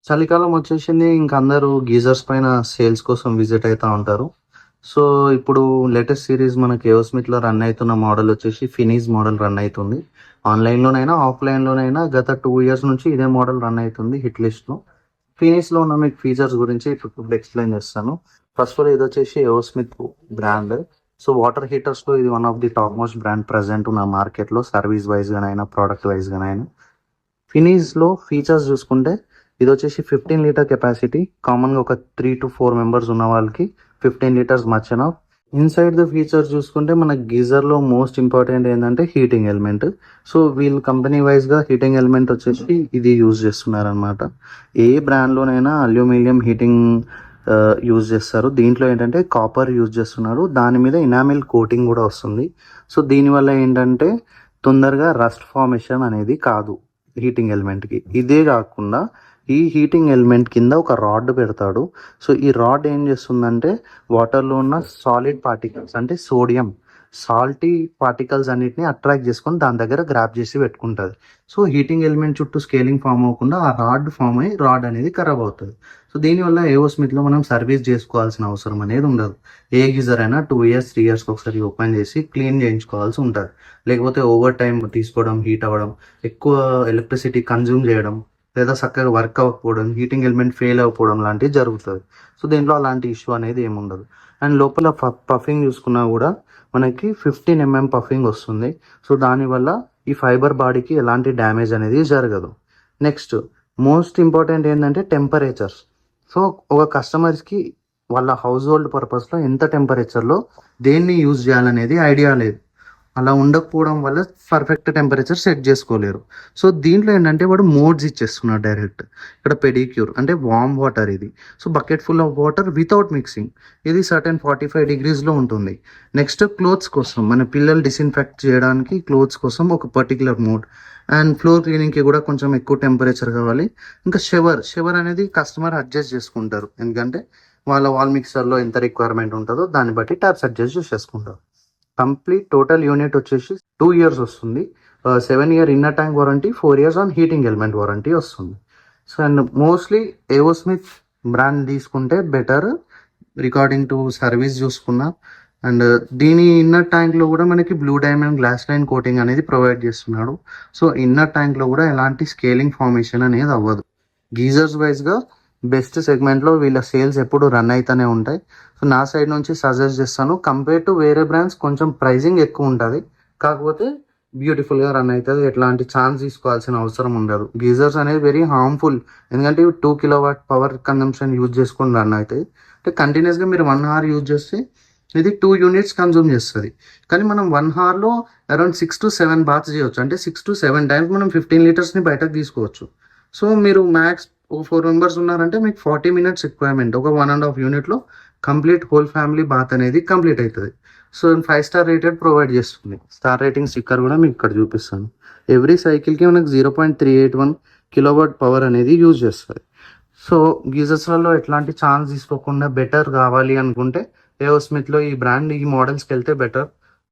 చలికాలం వచ్చేసింది. ఇంక అందరూ గీజర్స్ పైన సేల్స్ కోసం విజిట్ అయితా ఉంటారు. సో, ఇప్పుడు లేటెస్ట్ సీరీస్ మనకి ఏవోస్మిత్‌లో రన్ అయితున్న మోడల్ వచ్చేసి ఫినీస్ మోడల్ రన్ అయితుంది. ఆన్‌లైన్‌లోనైనా, ఆఫ్‌లైన్‌లోనైనా గత 2 ఇయర్స్ నుంచి ఇదే మోడల్ రన్ అయితుంది హిట్ లిస్ట్‌లో. ఫినీస్‌లో ఉన్న మీకు ఫీచర్స్ గురించి ఇప్పుడు ఎక్స్‌ప్లెయిన్ చేస్తాను. ఫస్ట్ ఆఫ్ ఆల్ ఇదొచ్చేసి ఏవోస్మిత్ బ్రాండ్. సో, వాటర్ హీటర్స్‌లో ఇది one of the top most brand present ఉన్న మార్కెట్‌లో సర్వీస్ వైస్‌గానైనా, ప్రొడక్ట్ వైస్‌గానైనా. ఫినీస్‌లో ఫీచర్స్ చూసుకుంటే ఇదొచ్చేసి 15 లీటర్ కెపాసిటీ. కామన్‌గా ఒక 3-4 మెంబర్స్ ఉన్న వాళ్ళకి 15 litres much enough. Inside the features చూసుకుంటే మన గీజర్‌లో మోస్ట్ ఇంపార్టెంట్ ఏందంటే హీటింగ్ ఎలిమెంట్. సో, వీళ్ళు కంపెనీ వైస్‌గా హీటింగ్ ఎలిమెంట్ వచ్చేసి ఇది యూజ్ చేస్తున్నారనమాట. ఏ బ్రాండ్‌లోనైనా అల్యూమినియం హీటింగ్ యూజ్ చేస్తారు. దీంట్లో ఏంటంటే కాపర్ యూజ్ చేస్తున్నారు. దాని మీద ఎనామిల్ కోటింగ్ కూడా వస్తుంది. సో, దీనివల్ల ఏంటంటే తొందరగా రస్ట్ ఫార్మేషన్ అనేది కాదు హీటింగ్ ఎలిమెంట్‌కి. ఇదే కాకుండా ఈ హీటింగ్ ఎలిమెంట్ కింద ఒక రాడ్ పెడతాడు. సో, ఈ రాడ్ ఏం చేస్తుందంటే వాటర్‌లో ఉన్న సాలిడ్ పార్టికల్స్ అంటే సోడియం, సాల్టీ పార్టికల్స్ అన్నిటిని అట్రాక్ట్ చేసుకొని దాని దగ్గర గ్రాబ్ చేసి పెట్టుకుంటది. సో, హీటింగ్ ఎలిమెంట్ చుట్టూ స్కేలింగ్ ఫార్మ్ అవ్వకుండా ఆ రాడ్ ఫార్మ్ అయ్యి రాడ్ అనేది ఖరాబ్ అవుతది. సో, దీనివల్ల ఏవోస్మిత్‌లో మనం సర్వీస్ చేసుకోవాల్సిన అవసరం అనేది ఉండదు. ఏ గీజర్ అయినా 2 ఇయర్స్, 3 ఇయర్స్‌కి ఒకసారి ఓపెన్ చేసి క్లీన్ చేయించుకోవాల్సి ఉంటది. లేకపోతే ఓవర్ టైమ్ తీసుకోవడం, హీట్ అవ్వడం, ఎక్కువ ఎలక్ట్రిసిటీ కన్జ్యూమ్ చేయడం, లేదా చక్కగా వర్క్ అవ్వకపోవడం, హీటింగ్ ఎలిమెంట్ ఫెయిల్ అవ్వకపోవడం లాంటివి జరుగుతది. సో, దీంట్లో అలాంటి ఇష్యూ అనేది ఏముండదు. అండ్ లోపల పఫింగ్ చూసుకున్నా కూడా మనకి 15 పఫింగ్ వస్తుంది. సో, దానివల్ల ఈ ఫైబర్ బాడీకి ఎలాంటి డ్యామేజ్ అనేది జరగదు. నెక్స్ట్ మోస్ట్ ఇంపార్టెంట్ ఏంటంటే టెంపరేచర్స్. సో, ఒక కస్టమర్స్‌కి వాళ్ళ హౌస్ హోల్డ్ పర్పస్‌లో ఎంత టెంపరేచర్‌లో దేన్ని యూజ్ చేయాలనేది ఐడియా లేదు. అలా ఉండకపోవడం వల్ల పర్ఫెక్ట్ టెంపరేచర్ సెట్ చేసుకోలేరు. సో, దీంట్లో ఏంటంటే వాడు మోడ్స్ ఇచ్చేస్తున్నాడు డైరెక్ట్. ఇక్కడ పెడిక్యూర్ అంటే వార్మ్ వాటర్ ఇది. So, bucket full of water without mixing. ఇది సర్టెన్ 45 డిగ్రీస్‌లో ఉంటుంది. నెక్స్ట్ క్లోత్స్ కోసం మన పిల్లలు డిస్ఇన్ఫెక్ట్ చేయడానికి క్లోత్స్ కోసం ఒక పర్టిక్యులర్ మోడ్. అండ్ ఫ్లోర్ క్లీనింగ్‌కి కూడా కొంచెం ఎక్కువ టెంపరేచర్ కావాలి. ఇంకా షవర్ అనేది కస్టమర్ అడ్జస్ట్ చేసుకుంటారు. ఎందుకంటే వాళ్ళ వాల్ మిక్సర్‌లో ఎంత రిక్వైర్మెంట్ ఉంటదో దాన్ని బట్టి ట్యాప్స్ అడ్జస్ట్ చేసేసుకుంటారు. కంప్లీట్ టోటల్ యూనిట్ వచ్చేసి 2 ఇయర్స్ వస్తుంది. 7 year inner tank warranty, 4 years on heating element warranty వస్తుంది. So, and mostly A O Smith brand తీసుకుంటే బెటర్ రికార్డింగ్ టు సర్వీస్ చూసుకున్నా. అండ్ దీని ఇన్నర్ ట్యాంక్లో కూడా మనకి blue diamond glass line coating అనేది ప్రొవైడ్ చేస్తున్నాడు. సో, ఇన్నర్ ట్యాంక్లో కూడా ఎలాంటి స్కేలింగ్ ఫార్మేషన్ అనేది అవ్వదు. గీజర్స్ వైజ్గా బెస్ట్ సెగ్మెంట్లో వీళ్ళ సేల్స్ ఎప్పుడు రన్ అయితేనే ఉంటాయి. సో, నా సైడ్ నుంచి సజెస్ట్ చేస్తాను. కంపేర్ టు వేరే బ్రాండ్స్ కొంచెం ప్రైజింగ్ ఎక్కువ ఉంటుంది. కాకపోతే బ్యూటిఫుల్గా రన్ అవుతుంది. ఎట్లాంటి ఛాన్స్ తీసుకోవాల్సిన అవసరం ఉండదు. గీజర్స్ అనేది వెరీ హార్మ్ఫుల్. ఎందుకంటే ఇవి 2 కిలోవాట్ పవర్ కన్జంప్షన్ యూజ్ చేసుకొని రన్ అవుతాయి. అంటే కంటిన్యూస్గా మీరు 1 అవర్ యూజ్ చేస్తే ఇది 2 యూనిట్స్ కన్జ్యూమ్ చేస్తుంది. కానీ మనం 1 అవర్లో అరౌండ్ 6-7 బాత్స్ చేయొచ్చు. అంటే 6-7 టైమ్స్ మనం 15 లీటర్స్ని బయటకు తీసుకోవచ్చు. సో, మీరు మ్యాక్స్ 4 మెంబర్స్ ఉన్నారంటే మీకు 40 మినిట్స్ రిక్వైర్మెంట్. ఒక 1.5 యూనిట్లో కంప్లీట్ హోల్ ఫ్యామిలీ బాత్ అనేది కంప్లీట్ అవుతుంది. సో, 5 స్టార్ రేటెడ్ ప్రొవైడ్ చేస్తుంది. స్టార్ రేటింగ్ స్టిక్కర్ కూడా మీకు ఇక్కడ చూపిస్తాను. ఎవ్రీ సైకిల్కి మనకు 0.381 కిలోవాట్ పవర్ అనేది యూజ్ చేస్తుంది. సో, గీజర్స్లలో ఎట్లాంటి ఛాన్స్ తీసుకోకుండా బెటర్ కావాలి అనుకుంటే ఏవోస్మిత్లో ఈ బ్రాండ్ ఈ మోడల్స్కి వెళ్తే బెటర్.